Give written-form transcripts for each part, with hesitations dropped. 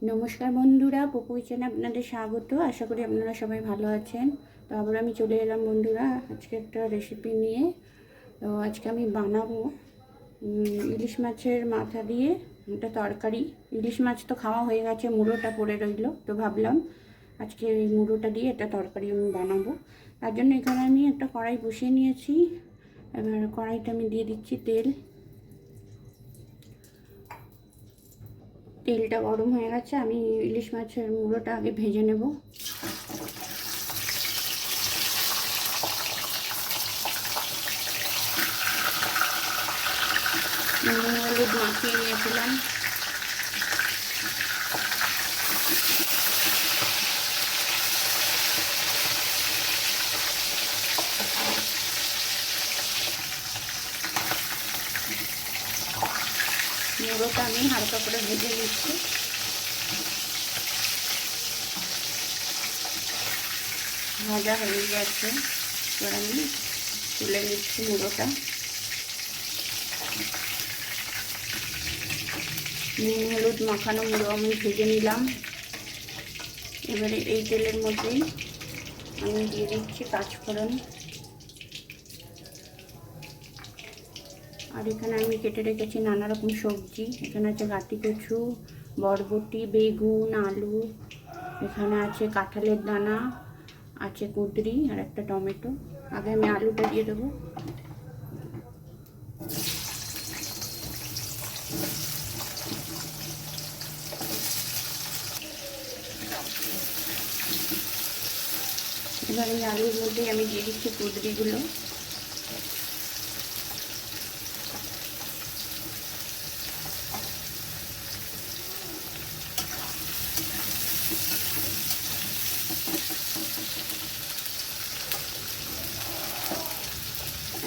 নমস্কার বন্ধুরা, পপু কিচেনে আপনাদের স্বাগত। আশা করি আপনারা সবাই ভালো আছেন। তো আবার আমি চলে এলাম বন্ধুরা আজকে একটা রেসিপি নিয়ে। তো আজকে আমি বানাবো ইলিশ মাছের মাথা দিয়ে একটা তরকারি। ইলিশ মাছ তো খাওয়া হয়ে গেছে, মুড়োটা পড়ে রইল, তো ভাবলাম আজকে এই মুড়োটা দিয়ে একটা তরকারি আমি বানাবো। তার জন্য এখানে আমি একটা কড়াই বসিয়ে নিয়েছি। এবার কড়াইটা আমি দিয়ে দিচ্ছি তেল। তেলটা গরম হয়ে গেছে, আমি ইলিশ মাছের মুড়োটা আগে ভেজে নেব। নুন হলুদ মাখিয়ে নিয়েছিলাম। মুড়োটা আমি হালকা করে ভেজে নিচ্ছি। ভাজা হয়ে গেছে, এবার আমি তুলে নিচ্ছি মুড়োটা। নুন হলুদ মাখানো মুড়ো আমি ভেজে নিলাম। এবারে এই তেলের মধ্যেই আমি দিয়ে দিচ্ছি পাঁচফোড়ন। আর এখানে আমি কেটে রেখেছি নানা রকম সবজি। এখানে আছে গাটি কচু, বরবটি, বেগুন, আলু, এখানে আছে কাঁঠালের দানা, আছে কুঁদরি আর একটা টমেটো। আগে আমি আলুটা দিয়ে দেবো। এবার এই আলুর মধ্যে আমি দিয়ে দিচ্ছি কুঁদরিগুলো।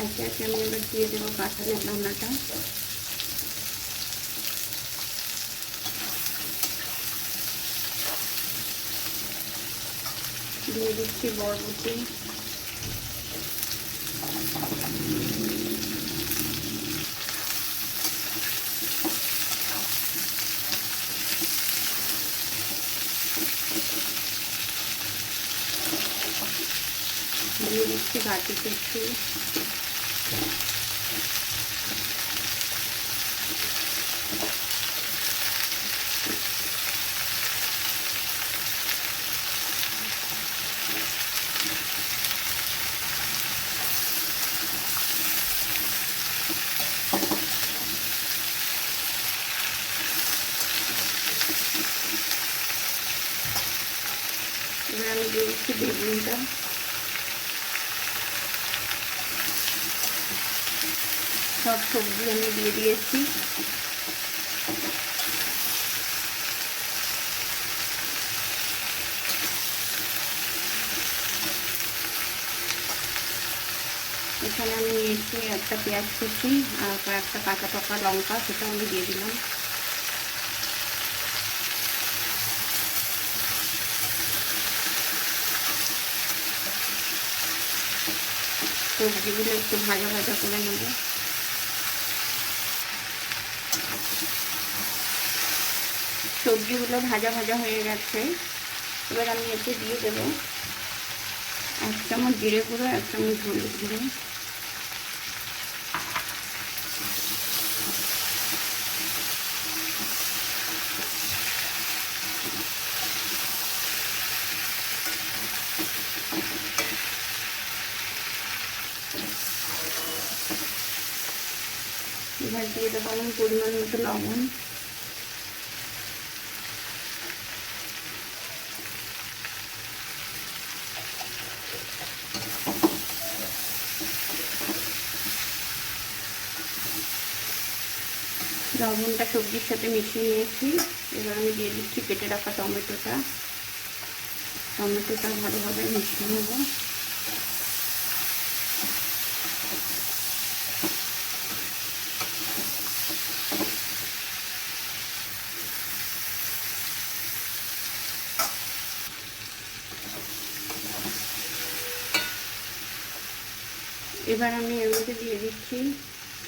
একে একে আমি এবার দিয়ে দেবো কাঁঠালের দানাটা। দিয়ে দিচ্ছি বরবটি। দিয়ে দিচ্ছি গাটি কচু। এবার আমি দিয়ে দিচ্ছি বেগুনটা। সব সবজি আমি দিয়ে দিয়েছি। এখানে আমি নিয়েছি একটা পেঁয়াজ কুচি আর কয়েকটা কাঁচা পাকা লঙ্কা, সেটা আমি দিয়ে দিলাম। সবজিগুলো একটু ভাজা ভাজা করে নেব। সবজিগুলো ভাজা ভাজা হয়ে গেছে। এবার আমি এতে দিয়ে দেবো 1 চামচ জিরে গুঁড়ো, 1 চামচ হলুদ গুঁড়ো। এবার দিয়ে দেবো আমি পরিমাণ মতো লবণ। লবণটা সবজির সাথে মিশিয়ে নিয়েছি। এবার আমি দিয়ে দিচ্ছি কেটে রাখা টমেটোটা। টমেটোটা ভালোভাবে মিশিয়ে নেব। এবার আমি এর মধ্যে দিয়ে দিচ্ছি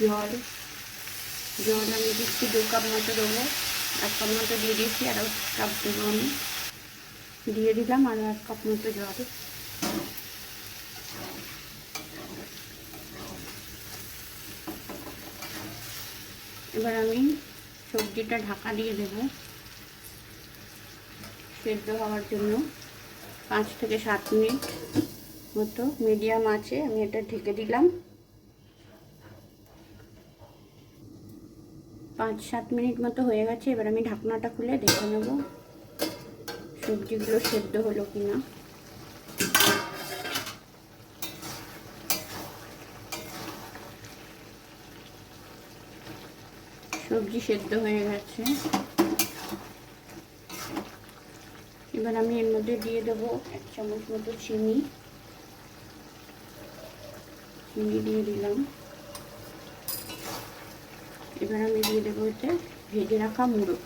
জল। জল আমি দিচ্ছি 2 কাপ মতো দেবো। এক কাপ মতো দিয়ে দিয়েছি, আর কাপ দেবো আমি, দিয়ে দিলাম আরও 1 কাপ মতো জল। এবার আমি সবজিটা ঢাকা দিয়ে দেব সেদ্ধ হওয়ার জন্য 5 থেকে 7 মিনিট মতো মিডিয়াম আছে আমি এটা ঢেকে দিলাম। 5-7 মিনিট মতো হয়ে গেছে। এবার আমি ঢাকনাটা খুলে দেখে নেব সবজিগুলো সেদ্ধ হলো কিনা। সবজি সেদ্ধ হয়ে গেছে। এবার আমি এর মধ্যে দিয়ে দেবো 1 চামচ মতো চিনি দিয়ে দিলাম। এবার আমি দিয়ে দেবো এতে ভেজে রাখা মুড়ো,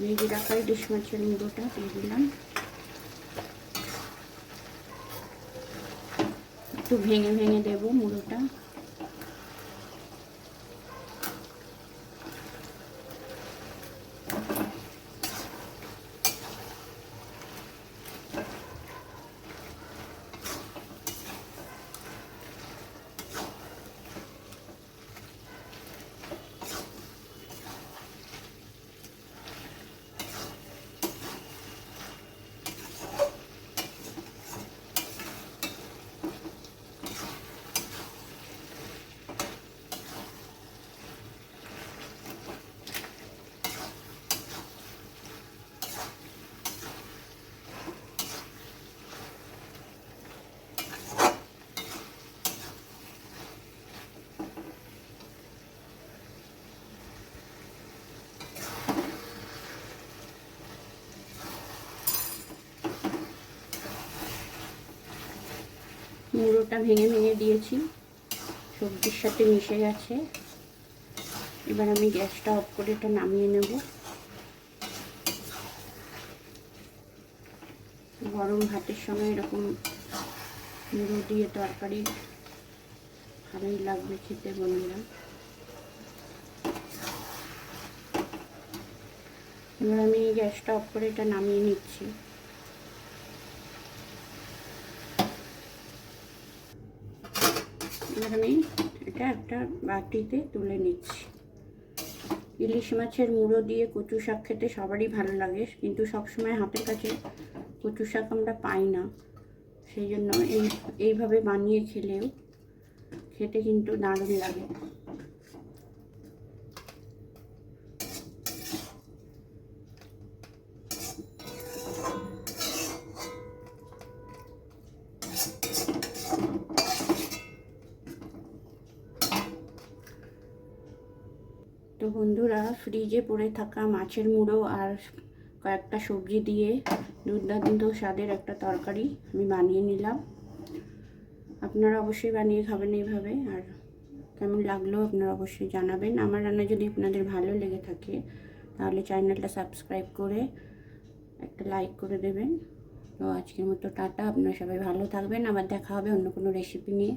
ভেজে রাখা ইলিশ মাছের মুড়োটা দিয়ে দিলাম। একটু ভেঙে ভেঙে দেবো মুড়োটা। মুড়োটা ভেঙে ভেঙে দিয়েছি, সবজির সাথে মিশে গেছে। এবার আমি গ্যাসটা অফ করে এটা নামিয়ে নেব। গরম ভাতের সময় এরকম মুড়ো দিয়ে তরকারি ভালোই লাগবে খেতে বন্ধুরা। এবার আমি গ্যাসটা অফ করে এটা নামিয়ে নিচ্ছি। এবার আমি এটা একটা বাটিতে তুলে নিচ্ছি। ইলিশ মাছের মুড়ো দিয়ে কচু শাক খেতে সবারই ভালো লাগে, কিন্তু সবসময় হাতের কাছে কচু শাক আমরা পাই না। সেই জন্য এইভাবে বানিয়ে খেলেও খেতে কিন্তু দারুণ লাগে। তো বন্ধুরা, ফ্রিজে পড়ে থাকা মাছের মুড়ো আর কয়েকটা সবজি দিয়ে দুর্দান্ত স্বাদের একটা তরকারি আমি বানিয়ে নিলাম। আপনারা অবশ্যই বানিয়ে খাবেন এইভাবে, আর কেমন লাগলো আপনারা অবশ্যই জানাবেন। আমার রান্না যদি আপনাদের ভালো লেগে থাকে তাহলে চ্যানেলটা সাবস্ক্রাইব করে একটা লাইক করে দেবেন। তো আজকের মতো টাটা, আপনারা সবাই ভালো থাকবেন। আবার দেখা হবে অন্য কোনো রেসিপি নিয়ে।